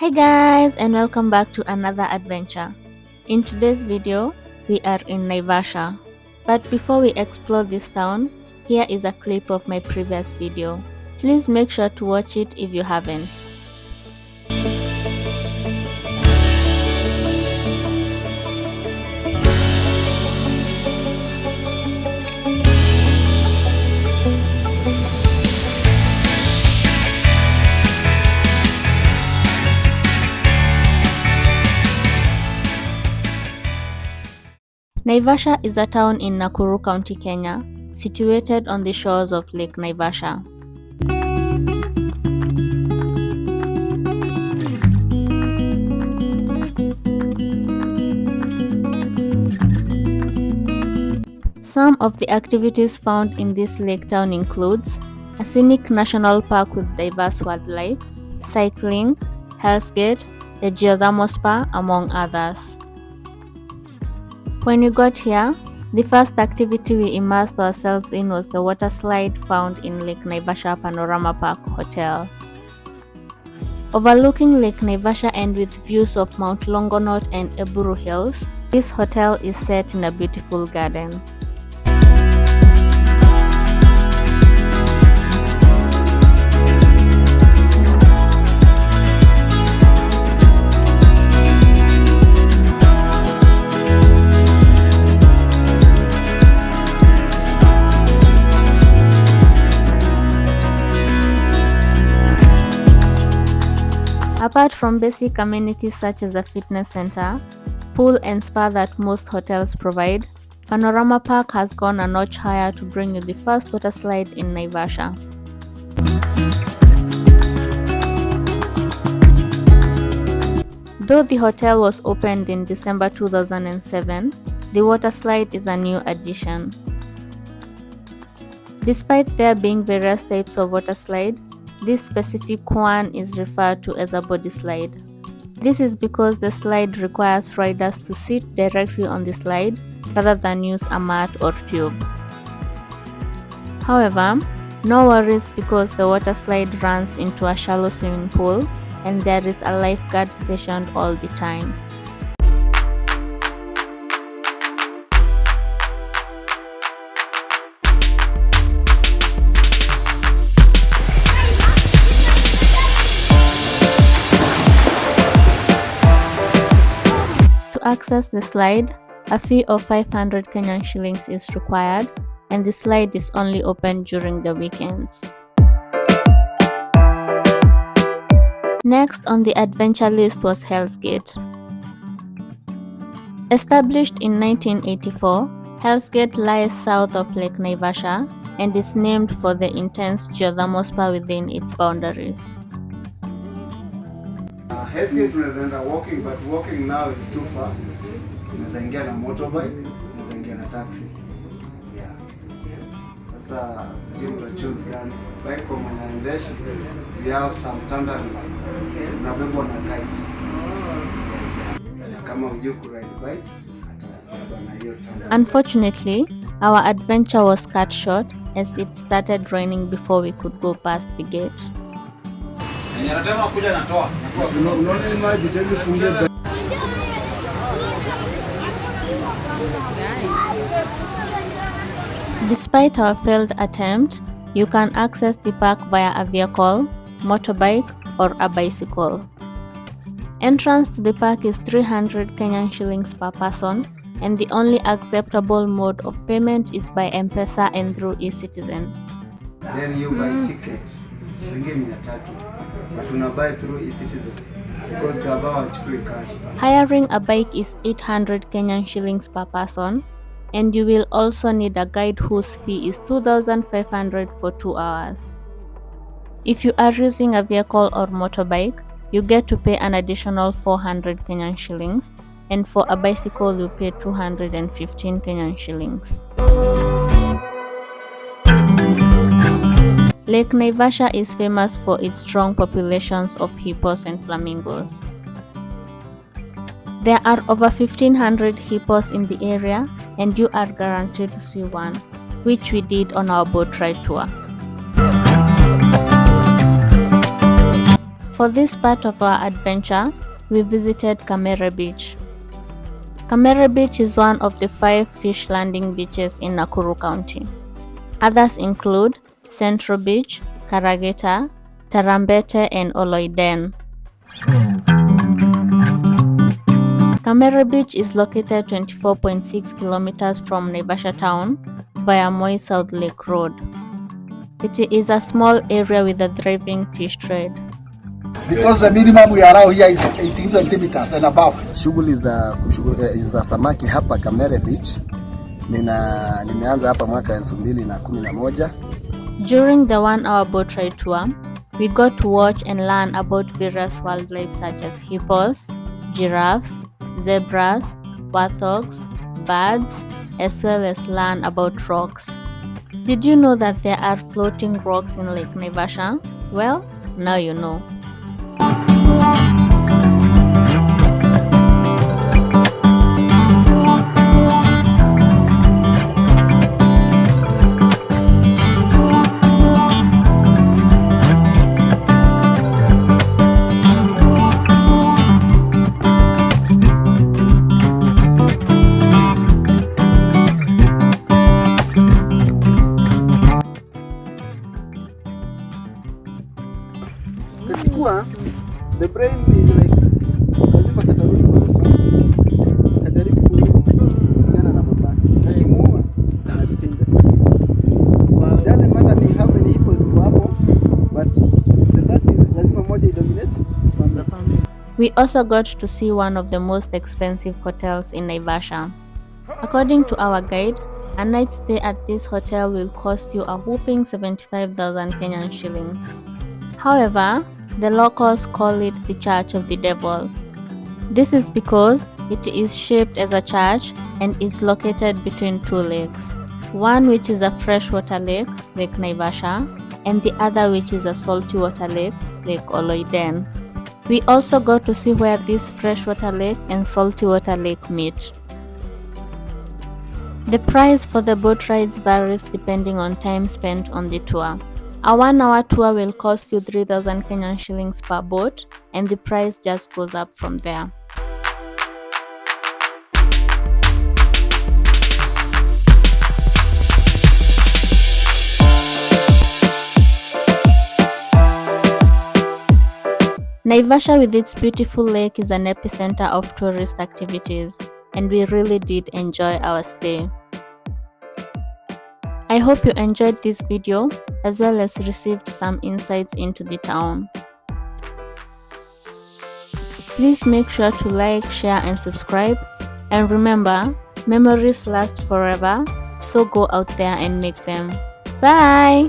Hi guys, and welcome back to another adventure. In today's video, we are in Naivasha. But before we explore this town, here is a clip of my previous video. Please make sure to watch it if you haven't. Naivasha is a town in Nakuru County, Kenya, situated on the shores of Lake Naivasha. Some of the activities found in this lake town includes a scenic national park with diverse wildlife, cycling, Hell's Gate, the geothermal spa, among others. When we got here, the first activity we immersed ourselves in was the water slide found in Lake Naivasha Panorama Park Hotel. Overlooking Lake Naivasha and with views of Mount Longonot and Eburu Hills, this hotel is set in a beautiful garden. Apart from basic amenities such as a fitness center, pool and spa that most hotels provide, Panorama Park has gone a notch higher to bring you the first water slide in Naivasha. Though the hotel was opened in December 2007, the water slide is a new addition. Despite there being various types of water slide, this specific one is referred to as a body slide. This is because the slide requires riders to sit directly on the slide rather than use a mat or tube. However, no worries because the water slide runs into a shallow swimming pool and there is a lifeguard stationed all the time. To access the slide, a fee of 500 Kenyan shillings is required, and the slide is only open during the weekends. Next on the adventure list was Hell's Gate. Established in 1984, Hell's Gate lies south of Lake Naivasha and is named for the intense geothermal spa within its boundaries. Hell's Gate tunaenda walking, but walking now is too far. Unaweza ingia na motorbike, unaweza ingia na taxi. Yeah. Sasa sijui mtu choose gani. Bike kwa mwenye anaendesha, we have some tandem. Okay. Unabebwa na guide. Kama hujui ku ride bike, atabeba na hiyo tandem. Unfortunately, our adventure was cut short as it started raining before we could go past the gate. Despite our failed attempt, you can access the park via a vehicle, motorbike, or a bicycle. Entrance to the park is 300 Kenyan shillings per person, and the only acceptable mode of payment is by M-Pesa and through eCitizen. Then you buy tickets. But una buy through eCitizen because the above cash. Hiring a bike is 800 Kenyan shillings per person, and you will also need a guide whose fee is 2,500 for 2 hours. If you are using a vehicle or motorbike, you get to pay an additional 400 Kenyan shillings, and for a bicycle you pay 215 Kenyan shillings. Lake Naivasha is famous for its strong populations of hippos and flamingos. There are over 1,500 hippos in the area, and you are guaranteed to see one, which we did on our boat ride tour. For this part of our adventure, we visited Kamere Beach. Kamere Beach is one of the 5 fish landing beaches in Nakuru County. Others include Central Beach, Karagita, Tarambete and Oloiden. Kamere Beach is located 24.6 kilometers from Naivasha town via Moi South Lake Road. It is a small area with a thriving fish trade. Because the minimum we allow here is 18 centimeters and above. Shughuli za samaki hapa Kamere Beach nimeanza hapa mwaka 2011. During the 1-hour boat ride tour, we got to watch and learn about various wildlife such as hippos, giraffes, zebras, warthogs, birds, as well as learn about rocks. Did you know that there are floating rocks in Lake Naivasha? Well, now you know. The brain is like lazima katarudi kwa baba, kajaribu kulingana na baba, akimuua anaretain the family. Doesn't matter ni how many hippos ziko hapo, but the fact is lazima moja idominate the family. We also got to see one of the most expensive hotels in Naivasha. According to our guide, a night stay at this hotel will cost you a whopping 75,000 Kenyan shillings. However, the locals call it the Church of the Devil. This is because it is shaped as a church and is located between 2 lakes. One which is a freshwater lake, Lake Naivasha, and the other which is a salty water lake, Lake Oloiden. We also got to see where this freshwater lake and salty water lake meet. The price for the boat rides varies depending on time spent on the tour. A 1-hour tour will cost you 3,000 Kenyan shillings per boat, and the price just goes up from there. Naivasha with its beautiful lake is an epicenter of tourist activities, and we really did enjoy our stay. I hope you enjoyed this video as well as received some insights into the town. Please make sure to like, share and subscribe. And remember, memories last forever, so go out there and make them. Bye!